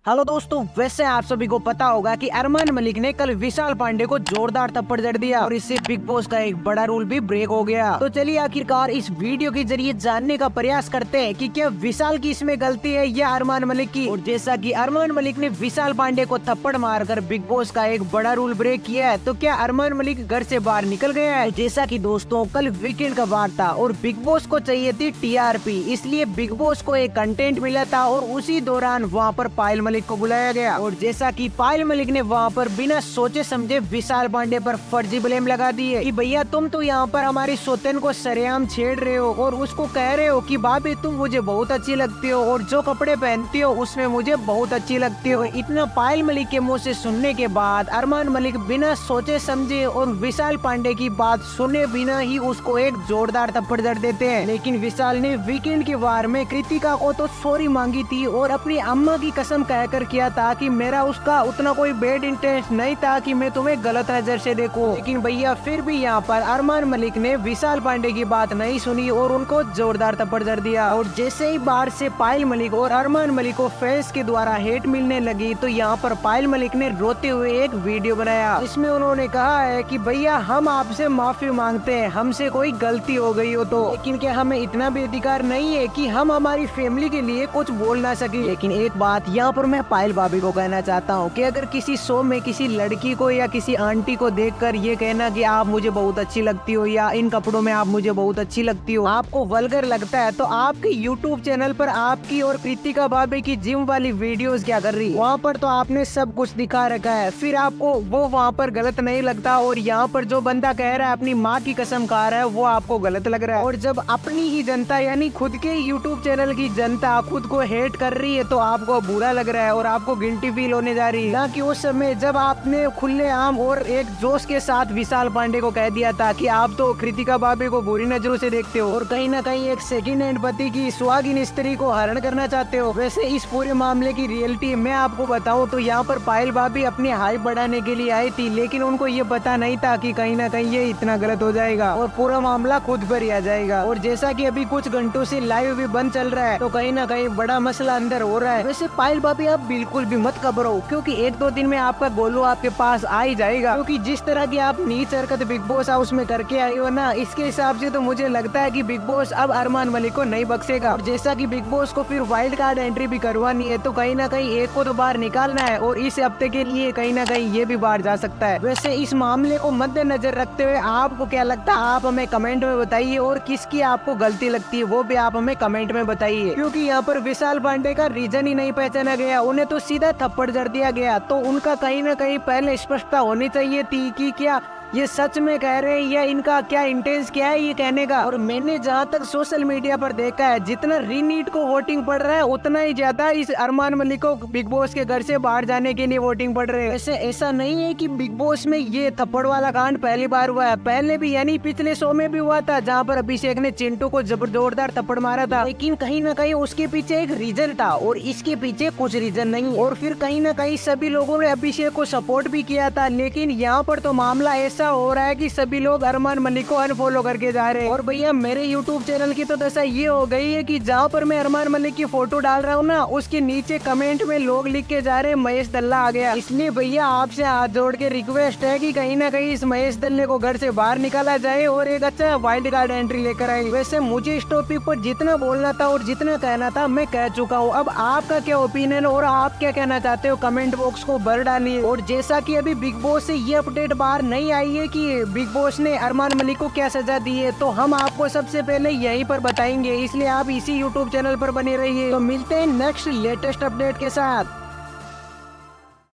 Hello दोस्तों, वैसे आप सभी को पता होगा कि अरमान मलिक ने कल विशाल पांडे को जोरदार थप्पड़ जड़ दिया और इससे बिग बॉस का एक बड़ा रूल भी ब्रेक हो गया। तो चलिए आखिरकार इस वीडियो के जरिए जानने का प्रयास करते हैं कि क्या विशाल की इसमें गलती है या अरमान मलिक की। और जैसा कि अरमान मलिक ने विशाल पांडे को थप्पड़ मारकर बिग बॉस का एक बड़ा रूल ब्रेक किया है, तो क्या अरमान मलिक घर से बाहर निकल गया है। जैसा की दोस्तों कल वीकेंड का वार था और बिग बॉस को चाहिए थी TRP, इसलिए बिग बॉस को एक कंटेंट मिला था और उसी दौरान वहाँ पर पायल मलिक को बुलाया गया। और जैसा कि पायल मलिक ने वहाँ पर बिना सोचे समझे विशाल पांडे पर फर्जी ब्लेम लगा दिए कि भैया तुम तो यहाँ पर हमारी सौतेन को सरेआम छेड़ रहे हो और उसको कह रहे हो कि भाभी तुम मुझे बहुत अच्छी लगती हो और जो कपड़े पहनती हो उसमें मुझे बहुत अच्छी लगती हो। इतना पायल मलिक के मुँह से सुनने के बाद अरमान मलिक बिना सोचे समझे और विशाल पांडे की बात सुने बिना ही उसको एक जोरदार थप्पड़ जड़ देते हैं। लेकिन विशाल ने वीकेंड के वार में कृतिका को तो सॉरी मांगी थी और अपनी अम्मा की कसम कहकर किया था कि मेरा उसका उतना कोई बैड इंटेंशन नहीं था कि मैं तुम्हें गलत नजर से देखूं। लेकिन भैया फिर भी यहाँ पर अरमान मलिक ने विशाल पांडे की बात नहीं सुनी और उनको जोरदार थप्पड़ जड़ दिया। और जैसे ही बाहर से पायल मलिक और अरमान मलिक को फैंस के द्वारा हेट मिलने लगी तो यहाँ पर पायल मलिक ने रोते हुए एक वीडियो बनाया। इसमें उन्होंने कहा है कि भैया हम आपसे माफी मांगते हैं, हमसे कोई गलती हो गई हो तो, लेकिन क्या हमें इतना भी अधिकार नहीं है कि हम हमारी फैमिली के लिए कुछ बोल ना सके। लेकिन एक बात यहाँ पर मैं पायल भाभी को कहना चाहता हूँ कि अगर किसी शो में किसी लड़की को या किसी आंटी को देखकर ये कहना कि आप मुझे बहुत अच्छी लगती हो या इन कपड़ों में आप मुझे बहुत अच्छी लगती हो आपको वल्गर लगता है, तो आपके YouTube चैनल पर आपकी और कृतिका भाभी की जिम वाली वीडियोस क्या कर रही है? वहाँ पर तो आपने सब कुछ दिखा रखा है, फिर आपको वो वहाँ पर गलत नहीं लगता और यहाँ पर जो बंदा कह रहा है अपनी माँ की कसम खा रहा है वो आपको गलत लग रहा है। और जब अपनी ही जनता यानी खुद के YouTube चैनल की जनता खुद को हेट कर रही है तो आपको बुरा लग रहा है और आपको गिल्टी फील होने जा रही है, ना कि उस समय जब आपने खुलेआम और एक जोश के साथ विशाल पांडे को कह दिया था कि आप तो कृतिका भाभी को बुरी नजरों से देखते हो और कहीं ना कहीं एक सेकंड हैंड पति की सुहागिन स्त्री को हरण करना चाहते हो। वैसे इस पूरे मामले की रियलिटी मैं आपको बताऊं तो यहाँ पर पायल भाभी अपनी हाइप बढ़ाने के लिए आई थी, लेकिन उनको ये पता नहीं था कि कहीं ना कहीं ये इतना गलत हो जाएगा और पूरा मामला खुद पर ही आ जाएगा। और जैसा कि अभी कुछ घंटों से लाइव भी बंद चल रहा है तो कहीं ना कहीं बड़ा मसला अंदर हो रहा है। वैसे पायल भाभी आप बिल्कुल भी मत घबराओ क्योंकि एक दो दिन में आपका गोलू आपके पास आ ही जाएगा, क्योंकि जिस तरह की आप नीच हरकत बिग बॉस हाउस में करके आई हो ना, इसके हिसाब से तो मुझे लगता है कि बिग बॉस अब अरमान मलिक को नहीं बख्शेगा। और जैसा कि बिग बॉस को फिर वाइल्ड कार्ड एंट्री भी करवानी है तो कहीं ना कहीं एक को तो बाहर निकालना है और इस हफ्ते के लिए कहीं ना कहीं ये भी बाहर जा सकता है। वैसे इस मामले को मद्देनजर रखते हुए आपको क्या लगता है आप हमें कमेंट में बताइए और किसकी आपको गलती लगती है वो भी आप हमें कमेंट में बताइए, क्योंकि यहाँ पर विशाल पांडे का रीजन ही नहीं पहचाना गया, उन्हें तो सीधा थप्पड़ जड़ दिया गया। तो उनका कहीं ना कहीं पहले स्पष्टता होनी चाहिए थी कि क्या ये सच में कह रहे हैं या इनका क्या इंटेंस क्या है ये कहने का। और मैंने जहाँ तक सोशल मीडिया पर देखा है जितना रीनीट को वोटिंग पड़ रहा है उतना ही ज्यादा इस अरमान मलिक को बिग बॉस के घर से बाहर जाने के लिए वोटिंग पड़ रहे हैं। वैसे ऐसा नहीं है कि बिग बॉस में ये थप्पड़ वाला कांड पहली बार हुआ है, पहले भी यानी पिछले शो में भी हुआ था जहाँ पर अभिषेक ने चिंटू को जोरदार थप्पड़ मारा था, लेकिन कहीं ना कहीं उसके पीछे एक रीजन था और इसके पीछे कुछ रीजन नहीं। और फिर कहीं ना कहीं सभी लोगों ने अभिषेक को सपोर्ट भी किया था, लेकिन यहाँ पर तो मामला ऐसा हो रहा है कि सभी लोग अरमान मलिक को अनफॉलो करके जा रहे हैं। और भैया मेरे YouTube चैनल की तो दशा ये हो गई है कि जहाँ पर मैं अरमान मलिक की फोटो डाल रहा हूँ ना उसके नीचे कमेंट में लोग लिख के जा रहे हैं महेश दल्ला आ गया। इसलिए भैया आपसे हाथ जोड़ के रिक्वेस्ट है कि कहीं ना कहीं इस महेश दल्ले को घर से बाहर निकाला जाए और एक अच्छा वाइल्ड कार्ड एंट्री लेकर आए। वैसे मुझे इस टॉपिक पर जितना बोलना था और जितना कहना था मैं कह चुका हूँ। अब आपका क्या ओपिनियन और आप क्या कहना चाहते हो कमेंट बॉक्स को भर डालिए। और जैसा कि अभी बिग बॉस से ये अपडेट बाहर नहीं आई है कि बिग बॉस ने अरमान मलिक को क्या सजा दी है तो हम आपको सबसे पहले यहीं पर बताएंगे, इसलिए आप इसी YouTube चैनल पर बने रहिए। तो मिलते हैं नेक्स्ट लेटेस्ट अपडेट के साथ।